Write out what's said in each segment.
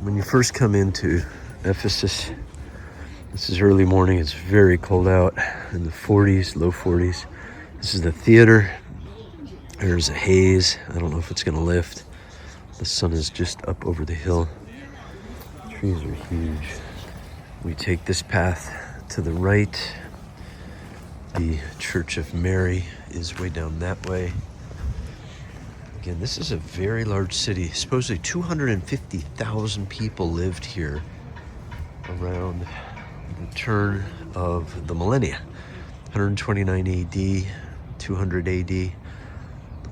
When you first come into Ephesus, this is early morning, it's very cold out, in the 40s, low 40s. This is the theater. There's a haze. I don't know if it's gonna lift. The sun is just up over the hill. Trees are huge. We take this path to the right. The Church of Mary is way down that way. Again, this is a very large city. Supposedly 250,000 people lived here around the turn of the millennia. 129 AD, 200 AD. A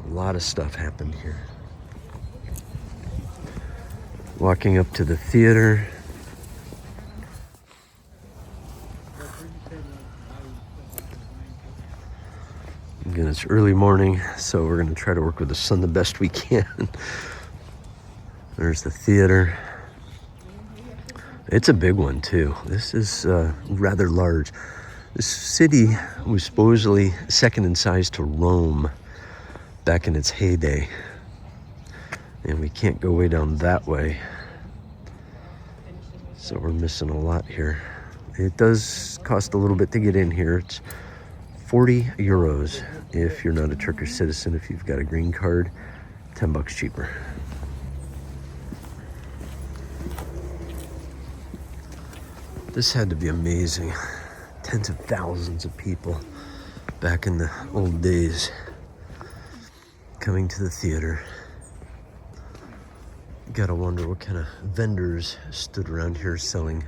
lot of stuff happened here. Walking up to the theater. Again, it's early morning, so we're going to try to work with the sun the best we can. There's the theater. It's a big one, too. This is rather large. This city was supposedly second in size to Rome back in its heyday. And we can't go way down that way. So we're missing a lot here. It does cost a little bit to get in here. It's 40 euros if you're not a Turkish citizen. If you've got a green card, $10 cheaper. This had to be amazing. Tens of thousands of people back in the old days coming to the theater. Gotta wonder what kind of vendors stood around here selling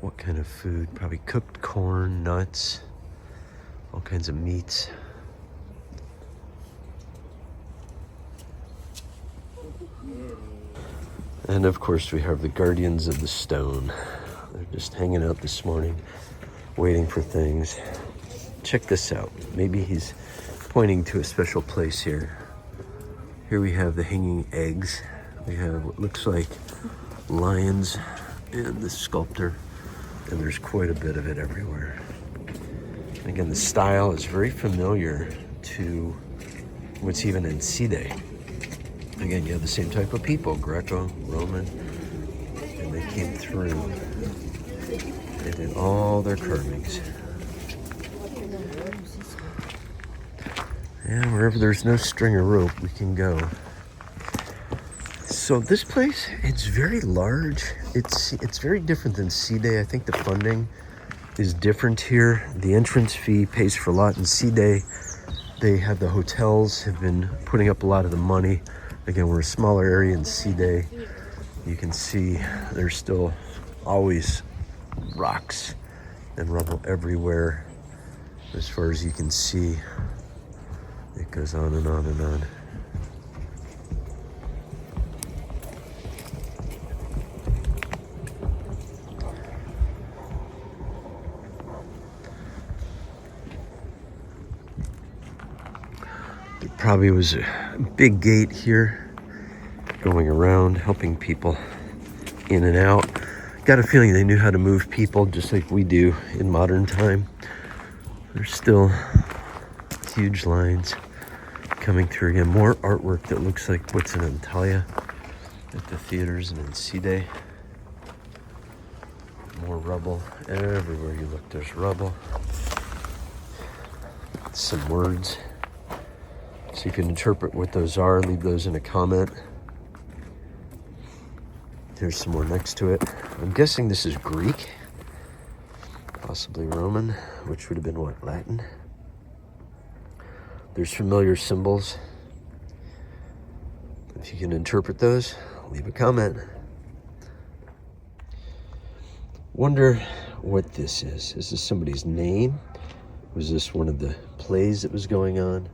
what kind of food. Probably cooked corn, nuts, all kinds of meats. And of course we have the guardians of the stone. They're just hanging out this morning, waiting for things. Check this out. Maybe he's pointing to a special place here. Here we have the hanging eggs. We have what looks like lions and the sculptor, and there's quite a bit of it everywhere. Again, the style is very familiar to what's even in Side. Again, you have the same type of people, Greco, Roman, and they came through. They did all their carvings. And wherever there's no string or rope, we can go. So this place, it's very large. It's very different than Side. I think the funding is different here. The entrance fee pays for a lot. In Side, they have the hotels have been putting up a lot of the money. Again, we're a smaller area in Side. You can see there's still always rocks and rubble everywhere. As far as you can see, it goes on and on and on. Probably was a big gate here going around helping people in and out. Got a feeling they knew how to move people just like we do in modern time. There's still huge lines coming through. Again, more artwork that looks like what's in Antalya at the theaters and in Side. More rubble everywhere you look. There's rubble. Some words. So you can interpret what those are, leave those in a comment. There's some more next to it. I'm guessing this is Greek, possibly Roman, which would have been what, Latin? There's familiar symbols. If you can interpret those, leave a comment. Wonder what this is. Is this somebody's name? Was this one of the plays that was going on?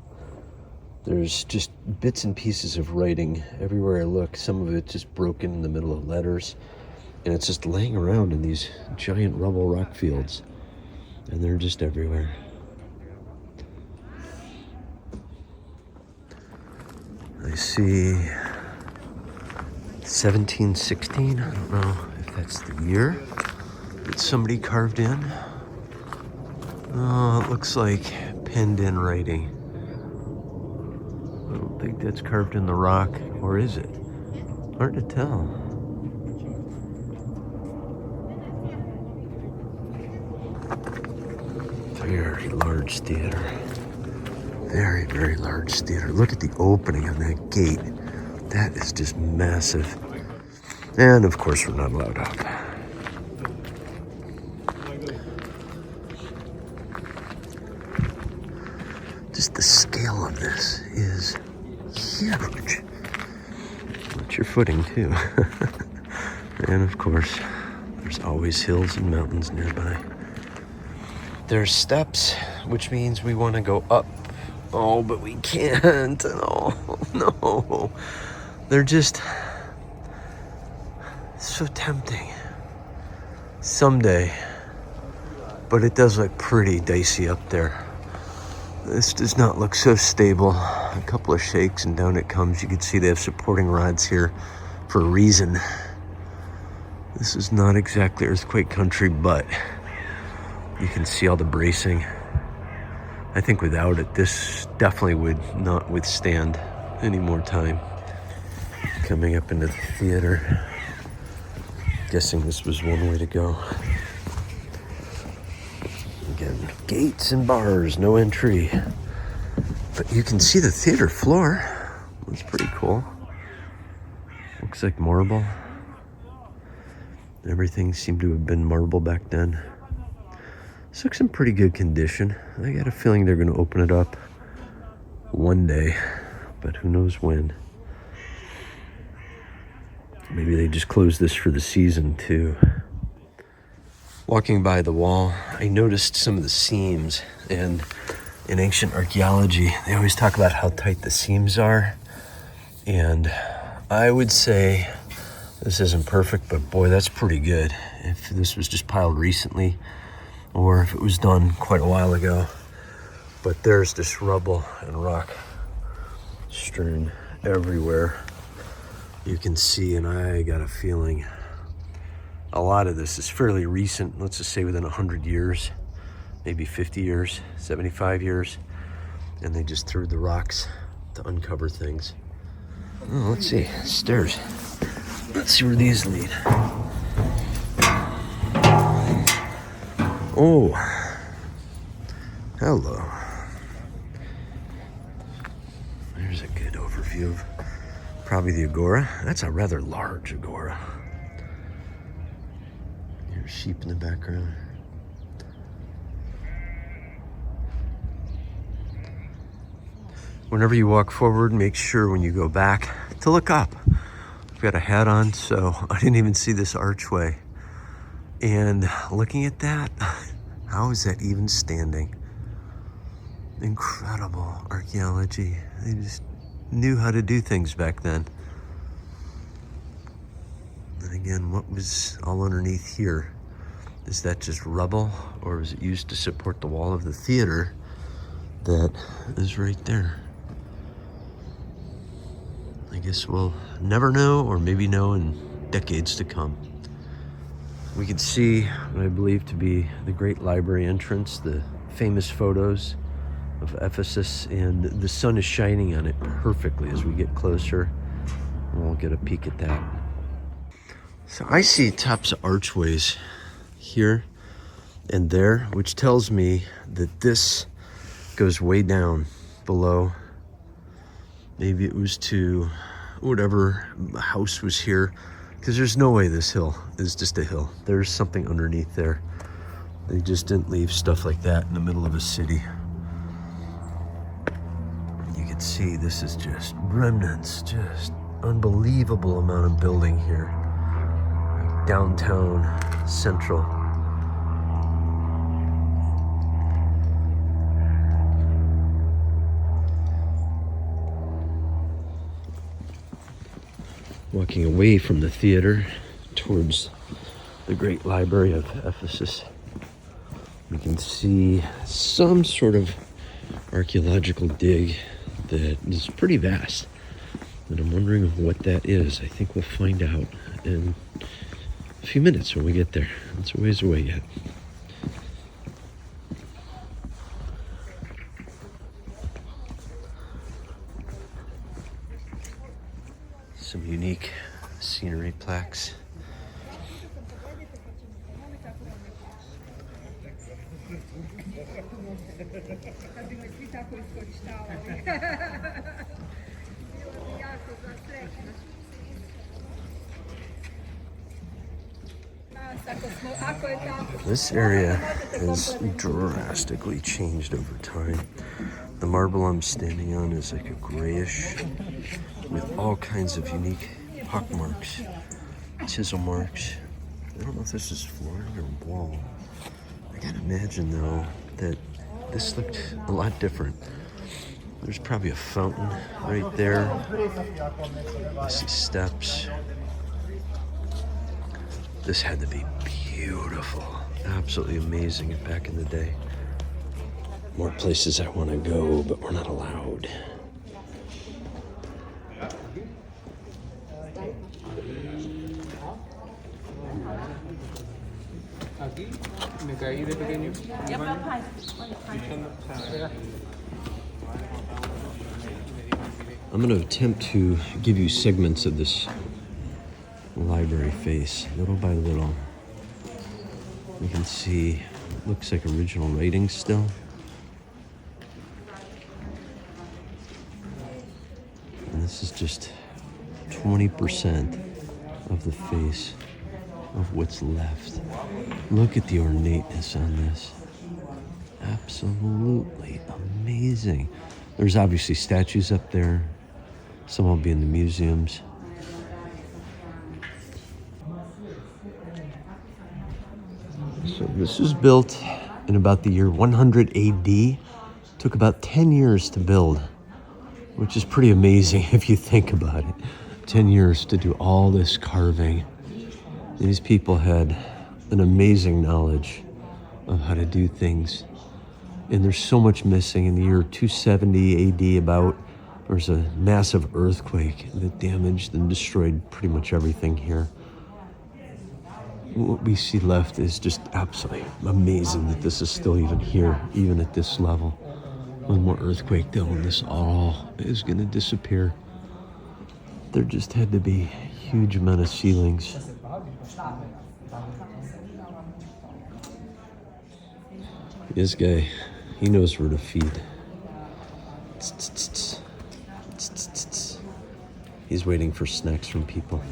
There's just bits and pieces of writing everywhere I look. Some of it just broken in the middle of letters. And it's just laying around in these giant rubble rock fields. And they're just everywhere. I see 1716. I don't know if that's the year that somebody carved in. Oh, it looks like penned in writing. I don't think that's carved in the rock, or is it? Hard to tell. very large theater. Very, very large theater. Look at the opening on that gate. That is just massive. And of course, we're not allowed up. Just the scale of this is huge. Watch your footing too. And of course, there's always hills and mountains nearby. There's steps, which means we want to go up. Oh, but we can't. Oh, no. They're just so tempting. Someday. But it does look pretty dicey up there. This does not look so stable. A couple of shakes and down it comes. You can see they have supporting rods here for a reason. This is not exactly earthquake country, but you can see all the bracing. I think without it, this definitely would not withstand any more time. Coming up into the theater. Guessing this was one way to go. Again, gates and bars, no entry. But you can see the theater floor. That's pretty cool. Looks like marble. Everything seemed to have been marble back then. This looks in pretty good condition. I got a feeling they're going to open it up one day, but who knows when. Maybe they just closed this for the season too. Walking by the wall, I noticed some of the seams, and in ancient archaeology, they always talk about how tight the seams are. And I would say this isn't perfect, but boy, that's pretty good. If this was just piled recently, or if it was done quite a while ago. But there's this rubble and rock strewn everywhere. You can see, and I got a feeling a lot of this is fairly recent. Let's just say within 100 years, maybe 50 years, 75 years. And they just threw the rocks to uncover things. Oh, let's see, stairs. Let's see where these lead. Oh, hello. There's a good overview of probably the Agora. That's a rather large Agora. There's sheep in the background. Whenever you walk forward, make sure when you go back to look up. I've got a hat on, so I didn't even see this archway. And looking at that, how is that even standing? Incredible archaeology. They just knew how to do things back then. And again, what was all underneath here? Is that just rubble, or is it used to support the wall of the theater that is right there? I guess we'll never know, or maybe know in decades to come. We can see what I believe to be the great library entrance, the famous photos of Ephesus, and the sun is shining on it perfectly as we get closer. And we'll get a peek at that. So I see tops of archways here and there, which tells me that this goes way down below. Maybe it was to whatever house was here, because there's no way this hill is just a hill. There's something underneath there. They just didn't leave stuff like that in the middle of a city. You can see this is just remnants, just unbelievable amount of building here. Like downtown central. Walking away from the theater towards the great library of Ephesus, we can see some sort of archaeological dig that is pretty vast. And I'm wondering what that is. I think we'll find out in a few minutes when we get there. It's a ways away yet. Some unique scenery plaques. This area has drastically changed over time. The marble I'm standing on is like a grayish with all kinds of unique pock marks, chisel marks. I don't know if this is flooring or wall. I gotta imagine though that this looked a lot different. There's probably a fountain right there. I see steps. This had to be beautiful, absolutely amazing back in the day. More places I want to go, but we're not allowed. I'm going to attempt to give you segments of this library face, little by little. You can see, looks like original writing still. And this is just 20% of the face of what's left. Look at the ornateness on this. Absolutely amazing. There's obviously statues up there. Some will be in the museums. So this was built in about the year 100 AD. Took about 10 years to build, which is pretty amazing if you think about it. 10 years to do all this carving. These people had an amazing knowledge of how to do things. And there's so much missing. In the year 270 AD about, there was a massive earthquake that damaged and destroyed pretty much everything here. What we see left is just absolutely amazing that this is still even here, even at this level. One more earthquake though, and this all is gonna disappear. There just had to be a huge amount of ceilings. This guy, he knows where to feed. He's waiting for snacks from people.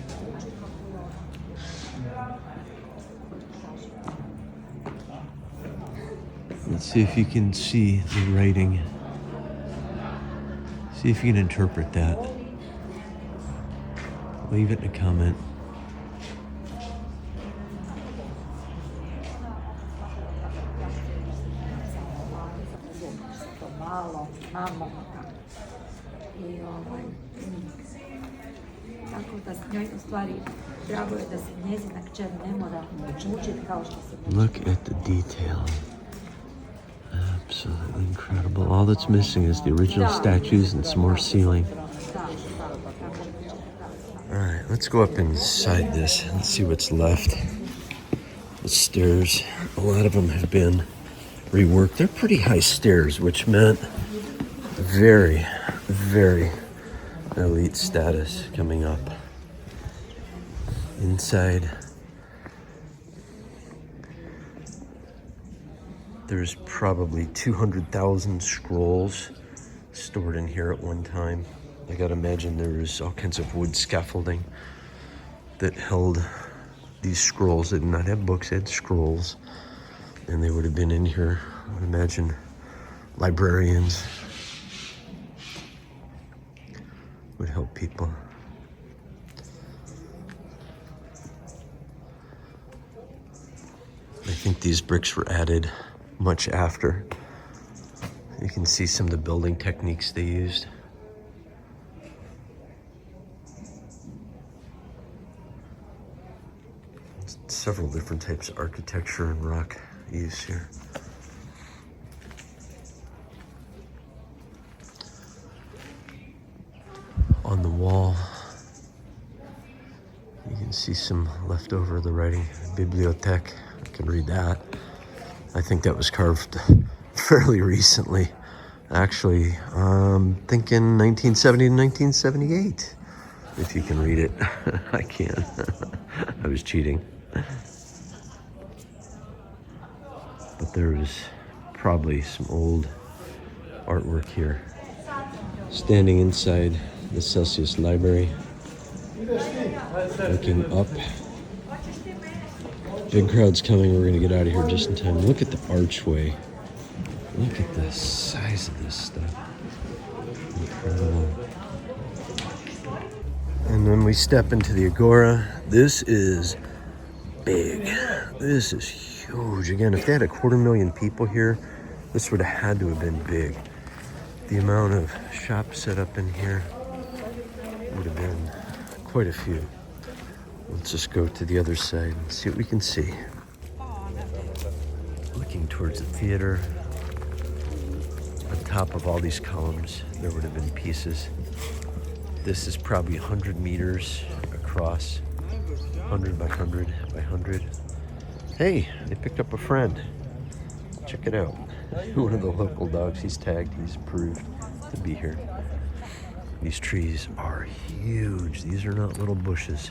Let's see if you can see the writing. See if you can interpret that. Leave it in a comment. Look at the detail. Absolutely incredible. All that's missing is the original statues and some more ceiling. All right, let's go up inside this and see what's left. The stairs, a lot of them have been reworked. They're pretty high stairs, which meant very, very elite status coming up. Inside, there's probably 200,000 scrolls stored in here at one time. I gotta imagine there was all kinds of wood scaffolding that held these scrolls. They did not have books, they had scrolls. And they would have been in here, I would imagine, librarians would help people. I think these bricks were added much after. You can see some of the building techniques they used. Several different types of architecture and rock use here. On the wall, you can see some leftover of the writing. Bibliothèque, I can read that. I think that was carved fairly recently. Actually, I'm thinking 1970 to 1978, if you can read it. I can't. I was cheating. but there was probably some old artwork here. Standing inside the Celsus library, looking up. Big crowd's coming. We're gonna get out of here just in time. Look at the archway. Look at the size of this stuff. Incredible. And then we step into the Agora. This is big. This is huge. Again, if they had 250,000 people here, this would have had to have been big. The amount of shops set up in here would have been quite a few. Let's just go to the other side and see what we can see. Looking towards the theater, on top of all these columns, there would have been pieces. This is probably 100 meters across, 100 by 100 by 100. Hey, they picked up a friend. Check it out. One of the local dogs, he's tagged, he's approved to be here. These trees are huge. These are not little bushes.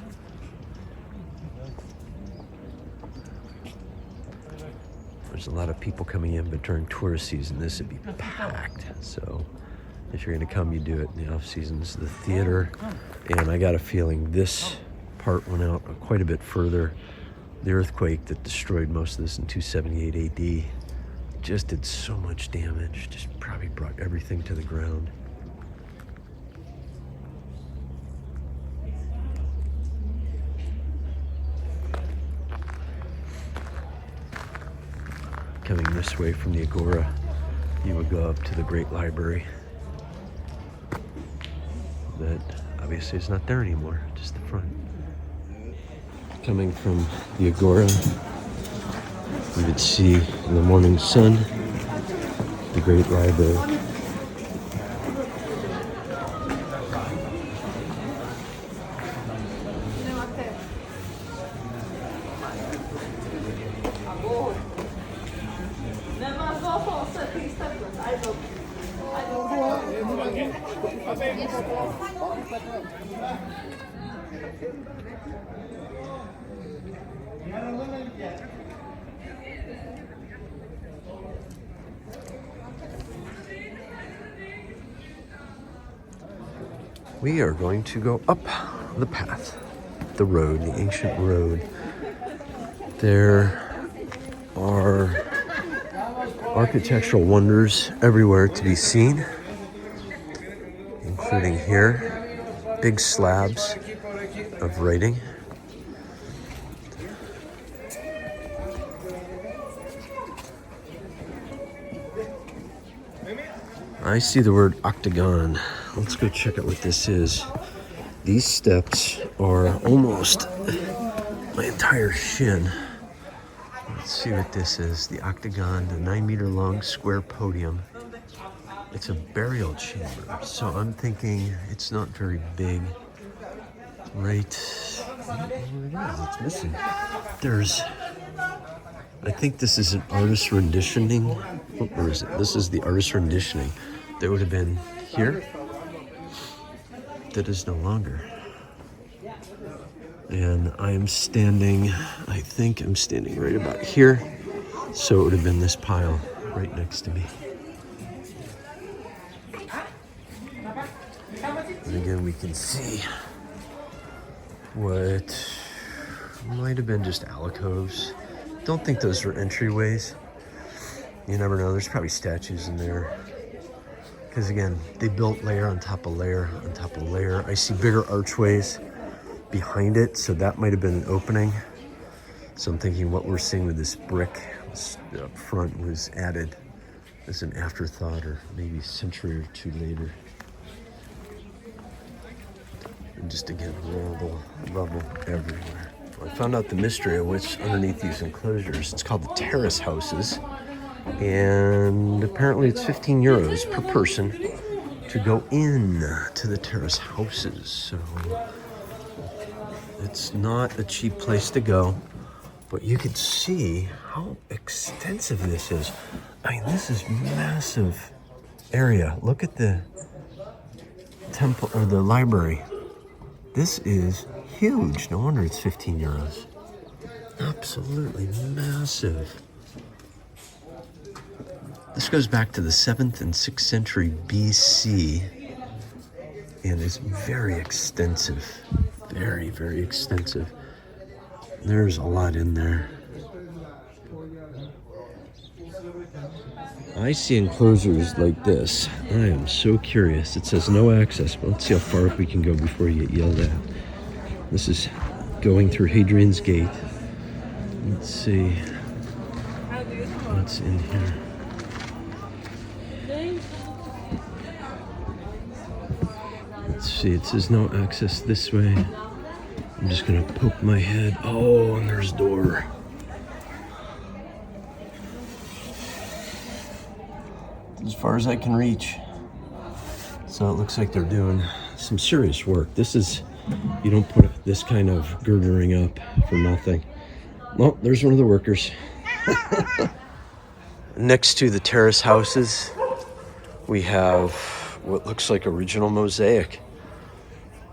There's a lot of people coming in, but during tourist season, this would be packed. So if you're gonna come, you do it in the off seasons. The theater, and I got a feeling this part went out quite a bit further. The earthquake that destroyed most of this in 278 AD just did so much damage, just probably brought everything to the ground. Coming this way from the Agora, you would go up to the Great Library. That obviously is not there anymore, just the front. Coming from the Agora, you would see in the morning sun the Great Library. We are going to go up the path, the road, the ancient road. There are architectural wonders everywhere to be seen, including here, big slabs of writing. I see the word Octagon. Let's go check out what this is. These steps are almost my entire shin. Let's see what this is. The Octagon, the 9-meter long square podium. It's a burial chamber, so I'm thinking it's not very big. Right, I don't know what it is, it's missing. I think this is an artist renditioning. Where is it? This is the artist renditioning. That would have been here. That is no longer. And I think I'm standing right about here. So it would have been this pile right next to me. And again, we can see what might have been just alcoves. Don't think those were entryways. You never know, there's probably statues in there. Because again, they built layer on top of layer on top of layer. I see bigger archways behind it, so that might have been an opening. So I'm thinking what we're seeing with this brick up front was added as an afterthought, or maybe a century or two later. And just again, rubble everywhere. I found out the mystery of what's underneath these enclosures. It's called the Terrace houses. And apparently it's 15 euros per person to go in to the Terrace houses. So it's not a cheap place to go, but you can see how extensive this is. I mean, this is massive area. Look at the temple or the library. This is huge. No wonder it's 15 euros. Absolutely massive. This goes back to the 7th and 6th century BC and is very extensive. Very, very extensive. There's a lot in there. I see enclosures like this. I am so curious. It says no access, but let's see how far up we can go before you get yelled at. This is going through Hadrian's Gate. Let's see what's in here. Let's see, it says no access this way. I'm just gonna poke my head. Oh, and there's a door. As far as I can reach. So it looks like they're doing some serious work. This is, you don't put this kind of girdering up for nothing. Well, there's one of the workers. Next to the terrace houses, we have what looks like original mosaic.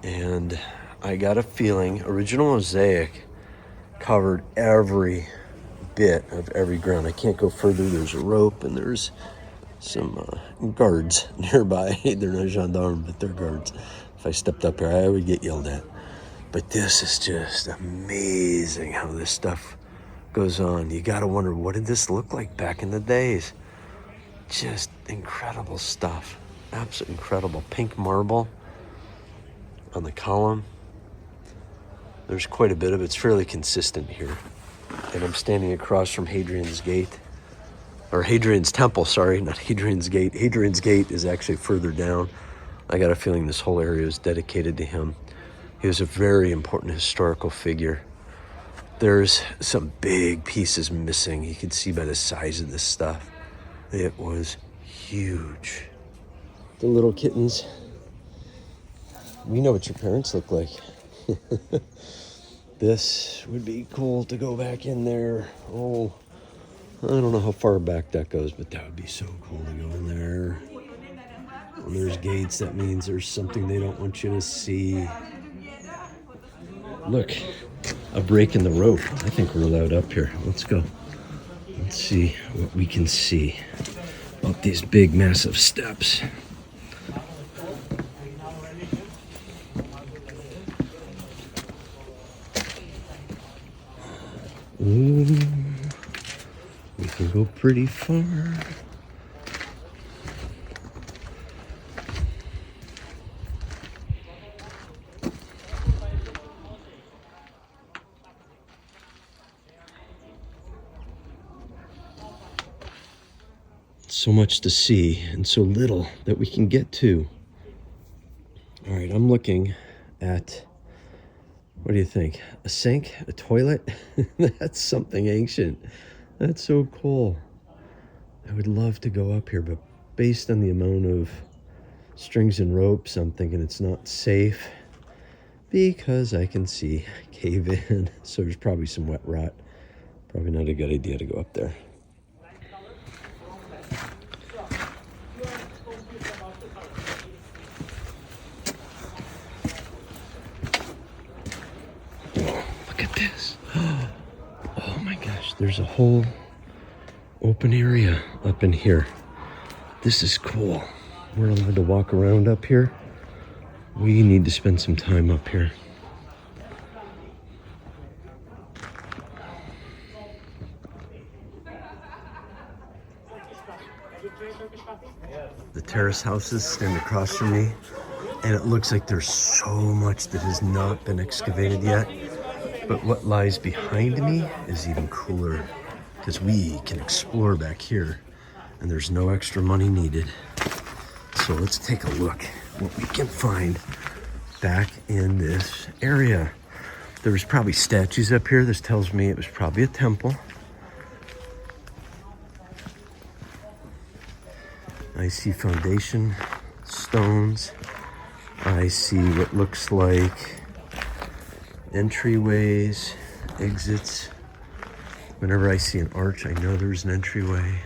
And I got a feeling original mosaic covered every bit of every ground. I can't go further. There's a rope and there's some guards nearby. They're not gendarmes, but they're guards. If I stepped up here, I would get yelled at. But this is just amazing how this stuff goes on. You gotta wonder, what did this look like back in the days? Just incredible stuff. Absolutely incredible. Pink marble on the column. There's quite a bit of it. It's fairly consistent here. And I'm standing across from Hadrian's Gate. Or Hadrian's Temple, sorry, not Hadrian's Gate. Hadrian's Gate is actually further down. I got a feeling this whole area is dedicated to him. He was a very important historical figure. There's some big pieces missing. You can see by the size of this stuff. It was huge. The little kittens. We know what your parents look like. This would be cool to go back in there. Oh, I don't know how far back that goes, but that would be so cool to go in there. When there's gates, that means there's something they don't want you to see. Look, a break in the rope. I think we're allowed up here. Let's go. Let's see what we can see up these big, massive steps. Ooh, we can go pretty far. So much to see and so little that we can get to. All right, I'm looking at, what do you think? A sink? A toilet? That's something ancient. That's so cool. I would love to go up here, but based on the amount of strings and ropes, I'm thinking it's not safe because I can see cave in. So there's probably some wet rot. Probably not a good idea to go up there. Oh my gosh, there's a whole open area up in here. This is cool. We're allowed to walk around up here. We need to spend some time up here. The terrace houses stand across from me, and it looks like there's so much that has not been excavated yet. But what lies behind me is even cooler because we can explore back here and there's no extra money needed. So let's take a look what we can find back in this area. There was probably statues up here. This tells me it was probably a temple. I see foundation stones. I see what looks like entryways, exits. Whenever I see an arch, I know there's an entryway.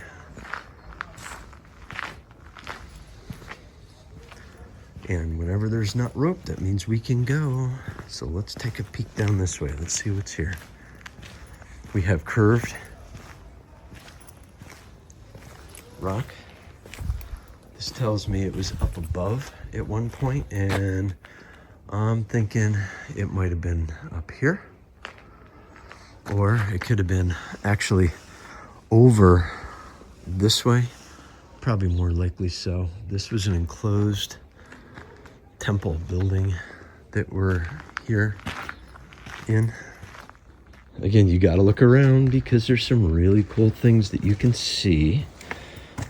And whenever there's not rope, that means we can go. So let's take a peek down this way. Let's see what's here. We have curved rock. This tells me it was up above at one point, and I'm thinking it might have been up here, or it could have been actually over this way. Probably more likely so. This was an enclosed temple building that we're here in. Again, you gotta look around because there's some really cool things that you can see.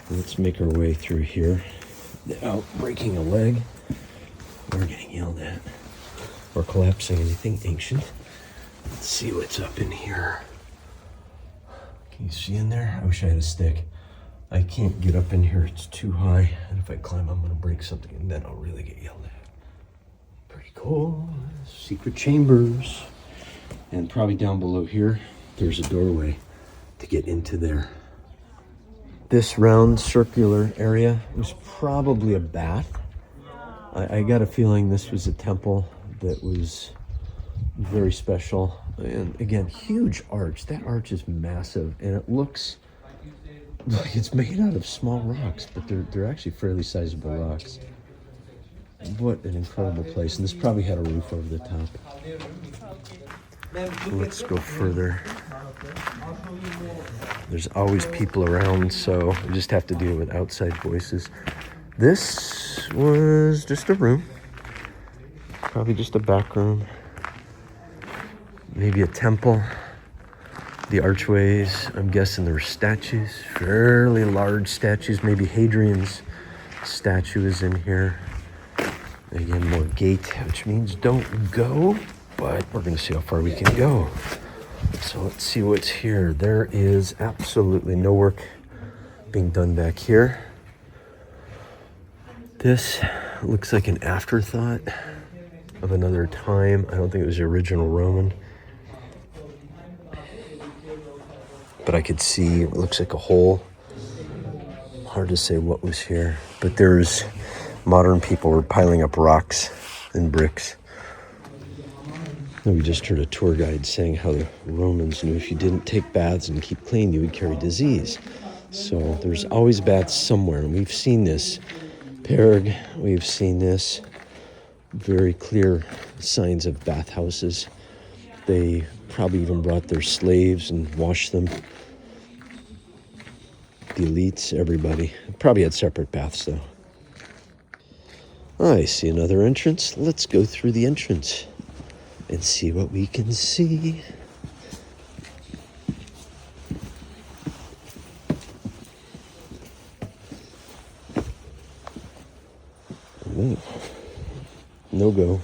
Let's make our way through here without breaking a leg or getting yelled at or collapsing anything ancient. Let's see what's up in here. Can you see in there? I wish I had a stick. I can't get up in here, it's too high. And if I climb, I'm gonna break something and then I'll really get yelled at. Pretty cool. Secret chambers. And probably down below here, there's a doorway to get into there. This round circular area was probably a bath. I got a feeling this was a temple that was very special. And again, huge arch. That arch is massive, and it looks like it's made out of small rocks, but they're actually fairly sizable rocks. What an incredible place. And this probably had a roof over the top. Let's go further. There's always people around, so we just have to deal with outside voices. This was just a room. Probably just a back room. Maybe a temple. The archways, I'm guessing there were statues. Fairly large statues. Maybe Hadrian's statue is in here. Again, more gate, which means don't go. But we're going to see how far we can go. So let's see what's here. There is absolutely no work being done back here. This looks like an afterthought of another time. I don't think it was the original Roman. But I could see it looks like a hole. Hard to say what was here. But there's modern people were piling up rocks and bricks. We just heard a tour guide saying how the Romans knew if you didn't take baths and keep clean, you would carry disease. So there's always baths somewhere, and we've seen this. Perg, we've seen this. Very clear signs of bathhouses. They probably even brought their slaves and washed them. The elites, everybody. Probably had separate baths, though. I see another entrance. Let's go through the entrance and see what we can see. Ooh. No go.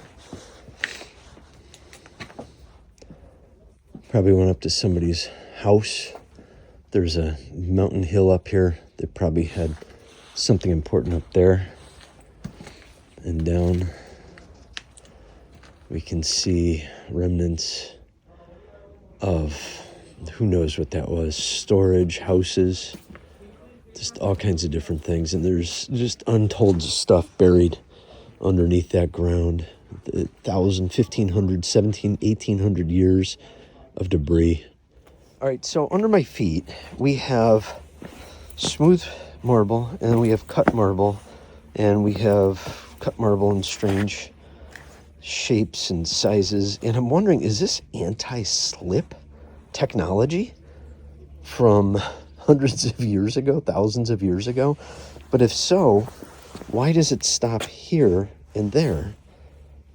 Probably went up to somebody's house. There's a mountain hill up here. They probably had something important up there. And down we can see remnants of who knows what that was. Storage, houses, just all kinds of different things. And there's just untold stuff buried underneath that ground. 1,000, 1,500, 17, 1,800 years of debris. All right, so under my feet, we have smooth marble, and then we have cut marble, and we have cut marble in strange shapes and sizes. And I'm wondering, is this anti-slip technology from hundreds of years ago, thousands of years ago? But if so, why does it stop here and there?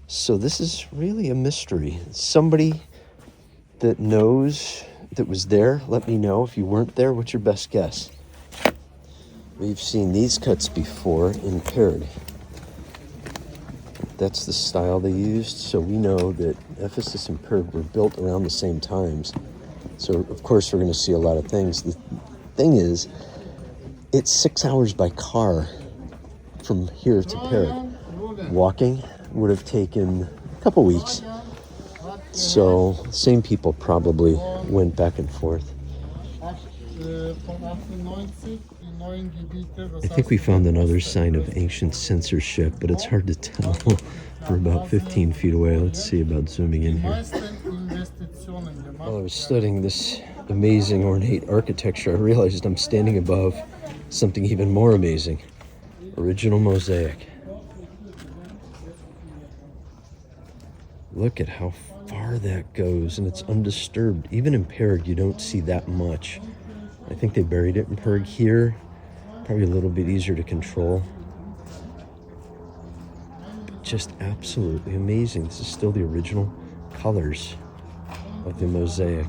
So this is really a mystery. Somebody that knows that was there, let me know. If you weren't there, what's your best guess? We've seen these cuts before in Perg. That's the style they used, so we know that Ephesus and Perg were built around the same times. So, of course, we're going to see a lot of things. The thing is, it's 6 hours by car from here to Perg. Walking would have taken a couple weeks. So, same people probably went back and forth. I think we found another sign of ancient censorship, but it's hard to tell. We're about 15 feet away. Let's see about zooming in here. While I was studying this amazing ornate architecture, I realized I'm standing above something even more amazing. Original mosaic. Look at how far that goes, and it's undisturbed. Even in Perg, you don't see that much. I think they buried it in Perg here. Probably a little bit easier to control. But just absolutely amazing. This is still the original colors of the mosaic.